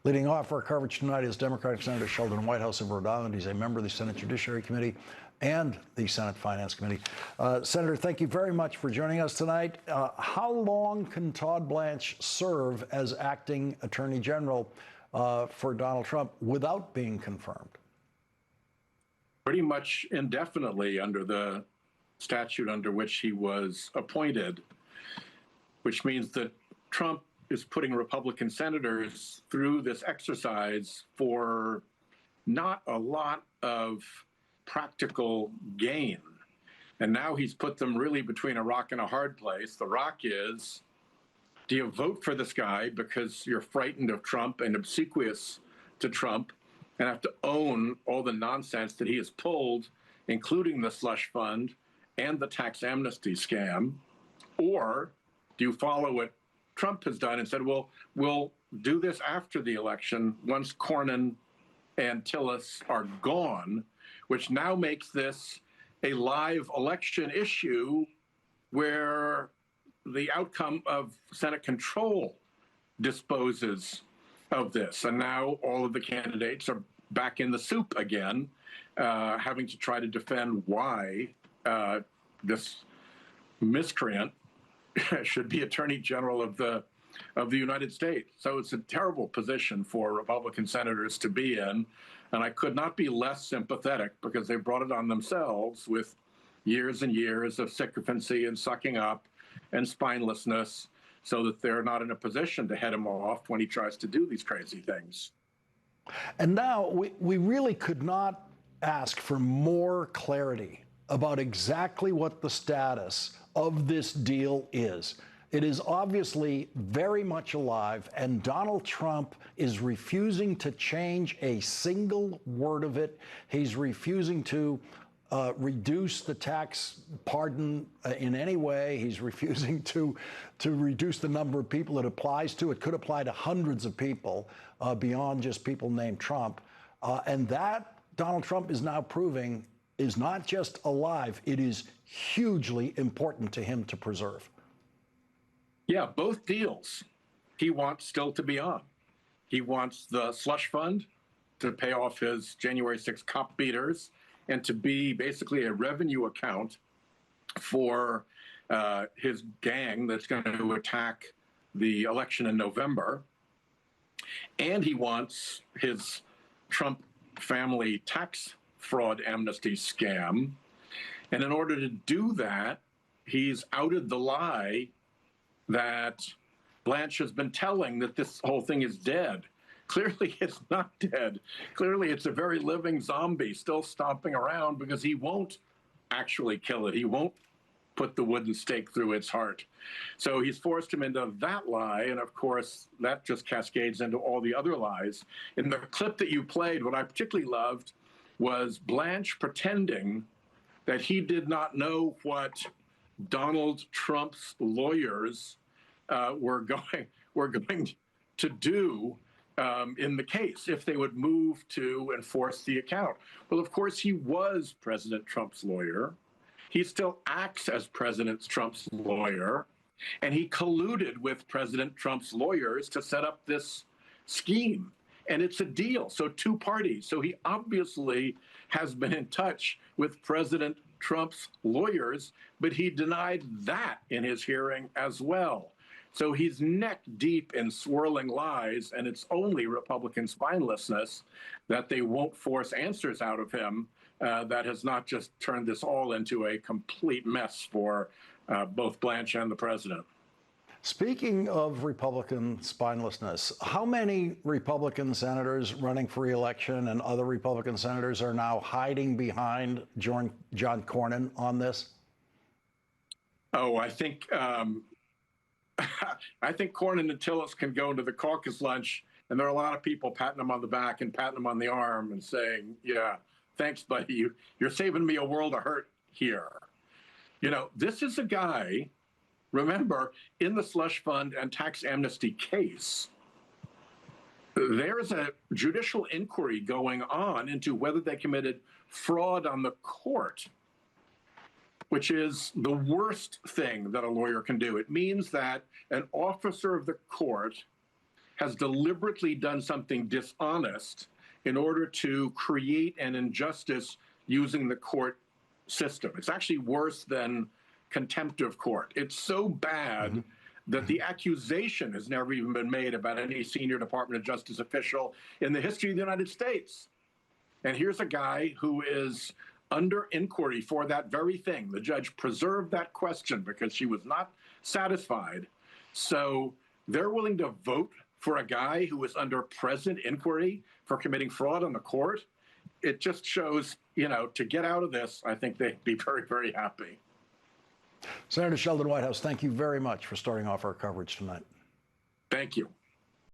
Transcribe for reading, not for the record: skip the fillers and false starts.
Leading off our coverage tonight is Democratic Senator Sheldon Whitehouse of Rhode Island. He's a member of the Senate Judiciary Committee and the Senate Finance Committee. Senator, thank you very much for joining us tonight. How long can Todd Blanche serve as acting Attorney General for Donald Trump without being confirmed? Pretty much indefinitely under the statute under which he was appointed, which means that Trump is putting Republican senators through this exercise for not a lot of practical gain. And now he's put them really between a rock and a hard place. The rock is, do you vote for this guy because you're frightened of Trump and obsequious to Trump and have to own all the nonsense that he has pulled, including the slush fund and the tax amnesty scam? Or do you follow what Trump has done and said, well, we'll do this after the election once Cornyn and Tillis are gone, which now makes this a live election issue where the outcome of Senate control disposes of this. And now all of the candidates are back in the soup again, having to try to defend why this miscreant should be Attorney General of the United States. So it's a terrible position for Republican senators to be in. And I could not be less sympathetic because they brought it on themselves with years and years of sycophancy and sucking up and spinelessness so that they're not in a position to head him off when he tries to do these crazy things. And now we really could not ask for more clarity about exactly what the status of this deal is. It is obviously very much alive, and Donald Trump is refusing to change a single word of it. He's refusing to reduce the tax pardon in any way. He's refusing to reduce the number of people it applies to. It could apply to hundreds of people beyond just people named Trump. And that, Donald Trump is now proving, is not just alive, it is hugely important to him to preserve. Yeah, both deals he wants still to be on. He wants the slush fund to pay off his January 6th cop beaters and to be basically a revenue account for his gang that's going to attack the election in November. And he wants his Trump family tax fraud amnesty scam. And in order to do that, he's outed the lie that Blanche has been telling, that this whole thing is dead. Clearly, it's not dead. Clearly, it's a very living zombie still stomping around because he won't actually kill it. He won't put the wooden stake through its heart. So he's forced him into that lie. And of course, that just cascades into all the other lies. In the clip that you played, what I particularly loved was Blanche pretending that he did not know what Donald Trump's lawyers were going to do in the case if they would move to enforce the account. Well, of course, he was President Trump's lawyer. He still acts as President Trump's lawyer, and he colluded with President Trump's lawyers to set up this scheme. And it's a deal, so two parties. So he obviously has been in touch with President Trump's lawyers, but he denied that in his hearing as well. So he's neck deep in swirling lies, and it's only Republican spinelessness that they won't force answers out of him that has not just turned this all into a complete mess for both Blanche and the president. Speaking of Republican spinelessness, how many Republican senators running for re-election and other Republican senators are now hiding behind John Cornyn on this? Oh, I think I think Cornyn and Tillis can go into the caucus lunch, and there are a lot of people patting him on the back and patting him on the arm and saying, yeah, thanks, buddy. You're saving me a world of hurt here. You know, this is a guy, remember, in the slush fund and tax amnesty case, there's a judicial inquiry going on into whether they committed fraud on the court, which is the worst thing that a lawyer can do. It means that an officer of the court has deliberately done something dishonest in order to create an injustice using the court system. It's actually worse than contempt of court. It's so bad that the accusation has never even been made about any senior Department of Justice official in the history of the United States. And here's a guy who is under inquiry for that very thing. The judge preserved that question because she was not satisfied. So they're willing to vote for a guy who is under present inquiry for committing fraud on the court. It just shows, to get out of this, I think they'd be very, very happy. Senator Sheldon Whitehouse, thank you very much for starting off our coverage tonight. Thank you.